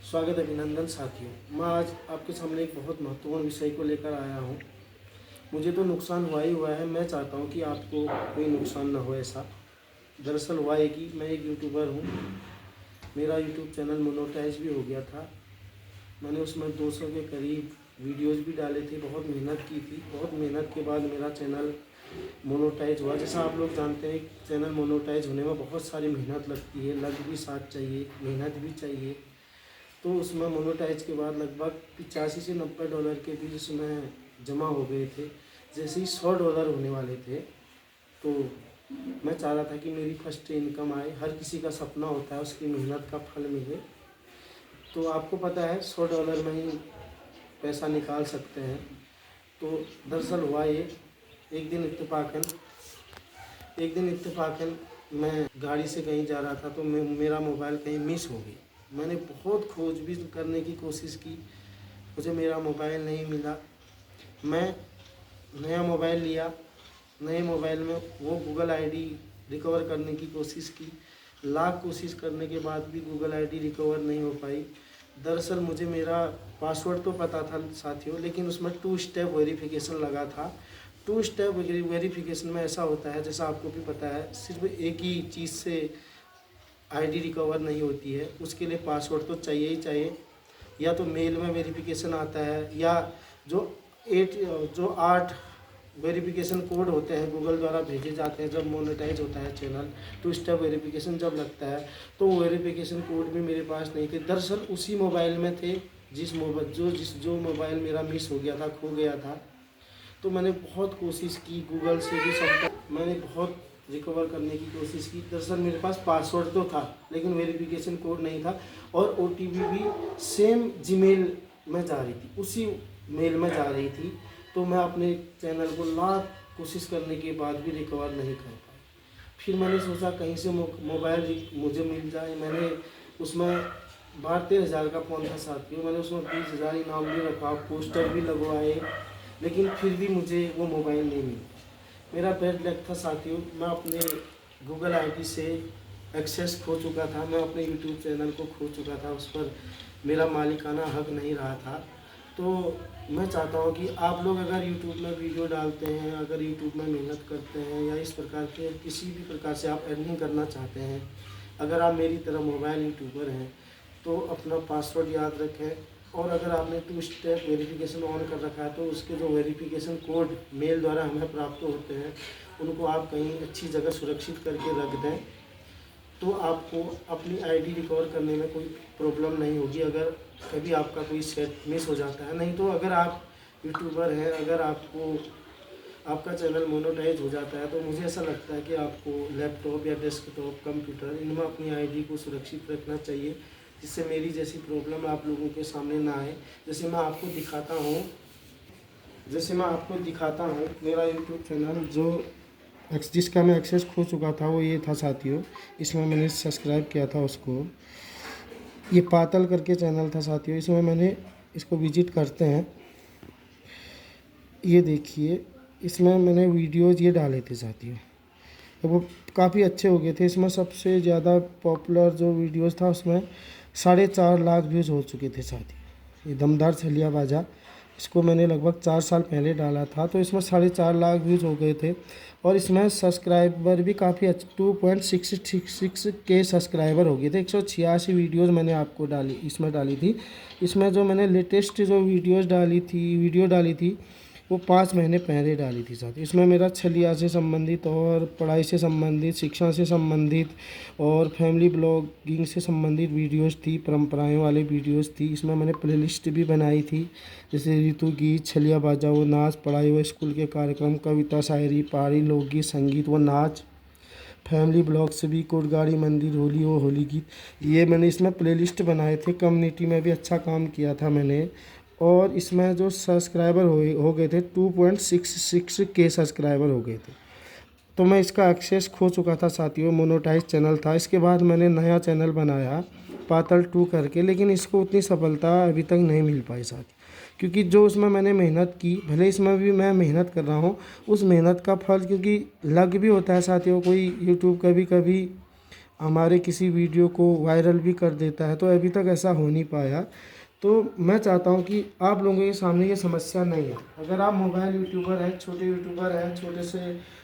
स्वागत अभिनंदन साथियों। मैं आज आपके सामने एक बहुत महत्वपूर्ण विषय को लेकर आया हूँ। मुझे तो नुकसान हुआ ही हुआ है, मैं चाहता हूँ कि आपको कोई नुकसान ना हो ऐसा। दरअसल हुआ है कि मैं एक यूट्यूबर हूँ। मेरा यूट्यूब चैनल मोनेटाइज भी हो गया था। मैंने उसमें 200 के करीब वीडियोज़ भी डाले थे, बहुत मेहनत की थी। बहुत मेहनत के बाद मेरा चैनल मोनेटाइज हुआ। जैसा आप लोग जानते हैं, चैनल मोनेटाइज होने में बहुत सारी मेहनत लगती है, लग भी साथ चाहिए, मेहनत भी चाहिए। तो उसमें मोनेटाइज के बाद लगभग 85 से $90 के बीच उसमें जमा हो गए थे। जैसे ही $100 होने वाले थे तो मैं चाह रहा था कि मेरी फर्स्ट इनकम आए। हर किसी का सपना होता है उसकी मेहनत का फल मिले। तो आपको पता है $100 में ही पैसा निकाल सकते हैं। तो दरअसल हुआ ये, एक दिन इत्तेफाकन मैं गाड़ी से कहीं जा रहा था तो मेरा मोबाइल कहीं मिस हो गई। मैंने बहुत खोजबीन करने की कोशिश की, मुझे मेरा मोबाइल नहीं मिला। मैं नया मोबाइल लिया, नए मोबाइल में वो गूगल आईडी रिकवर करने की कोशिश की। लाख कोशिश करने के बाद भी गूगल आईडी रिकवर नहीं हो पाई। दरअसल मुझे मेरा पासवर्ड तो पता था साथियों, लेकिन उसमें 2 स्टेप वेरिफिकेशन लगा था। 2 स्टेप वेरिफिकेशन में ऐसा होता है, जैसा आपको भी पता है, सिर्फ एक ही चीज़ से आईडी रिकवर नहीं होती है। उसके लिए पासवर्ड तो चाहिए ही चाहिए। या तो मेल में वेरिफिकेशन आता है, या जो 8 वेरिफिकेशन कोड होते हैं गूगल द्वारा भेजे जाते हैं जब मोनेटाइज होता है चैनल। 2 स्टेप वेरिफिकेशन जब लगता है तो वो वेरिफिकेशन कोड भी मेरे पास नहीं थे। दरअसल उसी मोबाइल में थे जो मोबाइल मेरा मिस हो गया था, खो गया था। तो मैंने बहुत कोशिश की, गूगल से भी संपर्क, मैंने बहुत रिकवर करने की कोशिश की। दरअसल मेरे पास पासवर्ड तो था लेकिन वेरिफिकेशन कोड नहीं था, और ओटीपी भी सेम जीमेल में जा रही थी, उसी मेल में जा रही थी। तो मैं अपने चैनल को लाख कोशिश करने के बाद भी रिकवर नहीं कर पाया। फिर मैंने सोचा कहीं से मोबाइल मुझे मिल जाए। मैंने उसमें 12-13 हज़ार का फ़ोन था साथियों। मैंने उसमें 20,000 इनाम भी रखा, पोस्टर भी लगवाए, लेकिन फिर भी मुझे वो मोबाइल नहीं मिला। मेरा बैड लक था साथियों, मैं अपने गूगल आईडी से एक्सेस खो चुका था, मैं अपने यूट्यूब चैनल को खो चुका था, उस पर मेरा मालिकाना हक नहीं रहा था। तो मैं चाहता हूँ कि आप लोग अगर यूट्यूब में वीडियो डालते हैं, अगर यूट्यूब में मेहनत करते हैं, या इस प्रकार के किसी भी प्रकार से आप अर्निंग करना चाहते हैं, अगर आप मेरी तरह मोबाइल यूट्यूबर हैं तो अपना पासवर्ड याद रखें। और अगर आपने 2 स्टेप वेरिफिकेशन ऑन कर रखा है तो उसके जो वेरिफिकेशन कोड मेल द्वारा हमें प्राप्त होते हैं उनको आप कहीं अच्छी जगह सुरक्षित करके रख दें, तो आपको अपनी आईडी रिकवर करने में कोई प्रॉब्लम नहीं होगी अगर कभी आपका कोई सेट मिस हो जाता है। नहीं तो अगर आप यूट्यूबर हैं, अगर आपका चैनल मोनेटाइज हो जाता है तो मुझे ऐसा लगता है कि आपको लैपटॉप या डेस्कटॉप, कंप्यूटर, इनमें अपनी आईडी को सुरक्षित रखना चाहिए, जिससे मेरी जैसी प्रॉब्लम आप लोगों के सामने ना आए। जैसे मैं आपको दिखाता हूँ मेरा यूट्यूब चैनल जिसका मैं एक्सेस खो चुका था, वो ये था साथियों। इसमें मैंने सब्सक्राइब किया था उसको, ये पातल करके चैनल था साथियों। इसमें मैंने इसको विजिट करते हैं, ये देखिए, इसमें मैंने वीडियोज़ ये डाले थे साथियों, तो वो काफ़ी अच्छे हो गए थे। इसमें सबसे ज़्यादा पॉपुलर जो वीडियोज़ था उसमें 4.5 लाख व्यूज़ हो चुके थे साथियों। ये दमदार छलिया बाजा, इसको मैंने लगभग 4 साल पहले डाला था, तो इसमें 4.5 लाख व्यूज़ हो गए थे। और इसमें सब्सक्राइबर भी काफ़ी अच्छे 2.66 के सब्सक्राइबर हो गए थे। 186 वीडियोज़ मैंने आपको डाली थी। इसमें जो मैंने लेटेस्ट जो वीडियो डाली थी वो 5 महीने पहले डाली थी साथ। इसमें मेरा छलिया से संबंधित और पढ़ाई से संबंधित, शिक्षा से संबंधित और फैमिली ब्लॉगिंग से संबंधित वीडियोस थी, परंपराएं वाले वीडियोस थी। इसमें मैंने प्लेलिस्ट भी बनाई थी, जैसे ऋतु गीत, छलिया बाजा व नाच, पढ़ाई व स्कूल के कार्यक्रम, कविता, शायरी, पहाड़ी लोकगीत, संगीत व नाच, फैमिली ब्लॉग्स भी, कोटगाड़ी मंदिर, होली व होली गीत, ये मैंने इसमें प्लेलिस्ट बनाए थे। कम्युनिटी में भी अच्छा काम किया था मैंने। और इसमें जो सब्सक्राइबर हो गए थे 2.66 के सब्सक्राइबर हो गए थे। तो मैं इसका एक्सेस खो चुका था साथियों, मोनेटाइज चैनल था। इसके बाद मैंने नया चैनल बनाया पातल 2 करके, लेकिन इसको उतनी सफलता अभी तक नहीं मिल पाई साथी, क्योंकि जो उसमें मैंने मेहनत की, भले इसमें भी मैं मेहनत कर रहा हूँ, उस मेहनत का फल, क्योंकि लग भी होता है साथियों, कोई यूट्यूब कभी कभी हमारे किसी वीडियो को वायरल भी कर देता है। तो अभी तक ऐसा हो नहीं पाया। तो मैं चाहता हूँ कि आप लोगों के सामने ये समस्या नहीं है। अगर आप मोबाइल यूट्यूबर हैं, छोटे यूट्यूबर हैं, छोटे से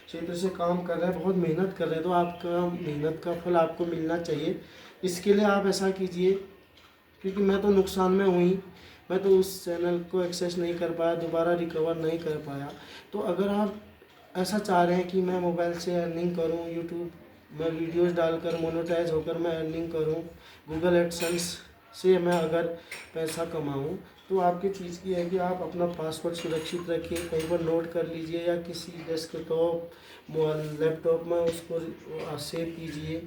क्षेत्र से काम कर रहे हैं, बहुत मेहनत कर रहे हैं, तो आपका मेहनत का फल आपको मिलना चाहिए। इसके लिए आप ऐसा कीजिए, क्योंकि मैं तो नुकसान में हुई, मैं तो उस चैनल को एक्सेस नहीं कर पाया, दोबारा रिकवर नहीं कर पाया। तो अगर आप ऐसा चाह रहे हैं कि मैं मोबाइल से अर्निंग करूं, यूट्यूब में वीडियोस डालकर मोनेटाइज होकर मैं अर्निंग करूं, गूगल एडसेंस से मैं अगर पैसा कमाऊं, तो आपकी चीज़ की है कि आप अपना पासवर्ड सुरक्षित रखिए, कहीं पर नोट कर लीजिए या किसी डेस्कटॉप लैपटॉप में उसको सेव कीजिए।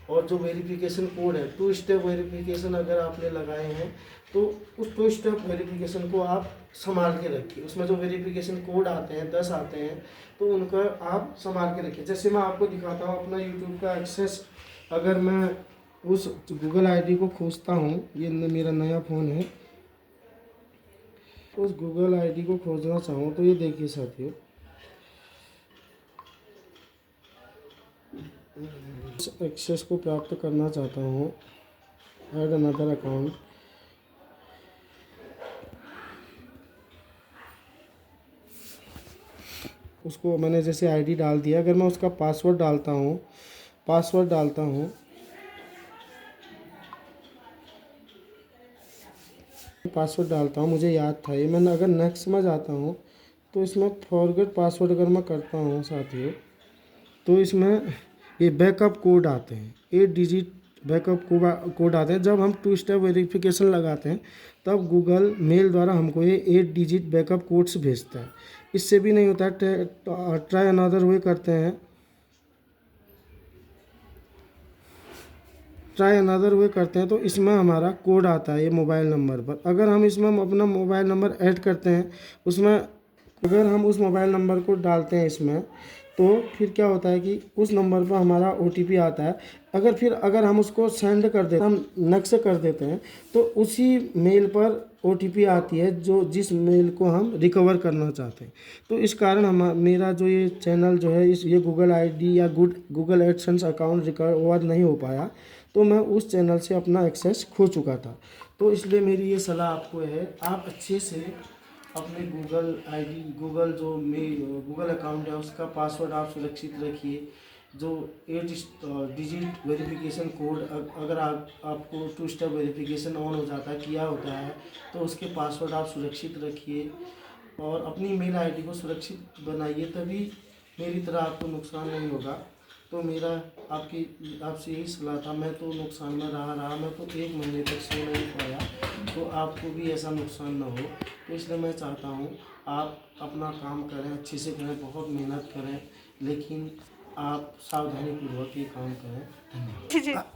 और जो वेरिफिकेशन कोड है, 2 स्टेप वेरिफिकेशन अगर आपने लगाए हैं, तो उस 2 स्टेप वेरिफिकेशन को आप संभाल के रखिए। उसमें जो वेरिफिकेशन कोड आते हैं, 10 आते हैं, तो उनका आप संभाल के रखिए। जैसे मैं आपको दिखाता हूँ अपना यूट्यूब का एक्सेस। अगर मैं उस गूगल आईडी को खोजता हूँ, ये मेरा नया फ़ोन है, उस गूगल आईडी को खोजना चाहूँ तो ये देखिए साथियों, एक्सेस को प्राप्त करना चाहता हूँ, ऐड अनदर अकाउंट। उसको मैंने जैसे आईडी डाल दिया। अगर मैं उसका पासवर्ड डालता हूँ, पासवर्ड डालता हूँ, मुझे याद था ये। मैंने अगर नेक्स्ट में जाता हूँ, तो इसमें फॉरगेट पासवर्ड अगर मैं करता हूँ साथियों, तो इसमें ये बैकअप कोड आते हैं, 8 डिजिट बैकअप कोड आते हैं। जब हम 2 स्टेप वेरिफिकेशन लगाते हैं, तब गूगल मेल द्वारा हमको ये 8 डिजिट बैकअप कोड्स भेजता है। इससे भी नहीं होता है, ट्राई अनदर वे करते हैं, ट्राई अनदर वे करते हैं, तो इसमें हमारा कोड आता है ये मोबाइल नंबर पर। अगर हम इसमें अपना मोबाइल नंबर ऐड करते हैं, उसमें अगर हम उस मोबाइल नंबर को डालते हैं इसमें, तो फिर क्या होता है कि उस नंबर पर हमारा OTP आता है। अगर हम उसको सेंड कर देते हैं, हम नेक्स्ट कर देते हैं, तो उसी मेल पर OTP आती है जो जिस मेल को हम रिकवर करना चाहते हैं। तो इस कारण मेरा जो ये चैनल जो है, ये गूगल आईडी या गूगल एडसेंस अकाउंट रिकवर नहीं हो पाया। तो मैं उस चैनल से अपना एक्सेस खो चुका था। तो इसलिए मेरी ये सलाह आपको है, आप अच्छे से अपने गूगल आईडी, गूगल अकाउंट है, उसका पासवर्ड आप सुरक्षित रखिए। जो 8 डिजिट वेरिफिकेशन कोड, अगर आपको 2 स्टेप वेरिफिकेशन ऑन हो जाता है, किया होता है, तो उसके पासवर्ड आप सुरक्षित रखिए और अपनी मेल आईडी को सुरक्षित बनाइए, तभी मेरी तरह आपको नुकसान नहीं होगा। तो मेरा आपसे यही सलाह था। मैं तो नुकसान में रहा, मैं तो 1 महीने तक सो नहीं पाया। तो आपको भी ऐसा नुकसान ना हो, तो इसलिए मैं चाहता हूँ आप अपना काम करें, अच्छे से करें, बहुत मेहनत करें, लेकिन आप सावधानीपूर्वक ये काम करें। धन्यवाद।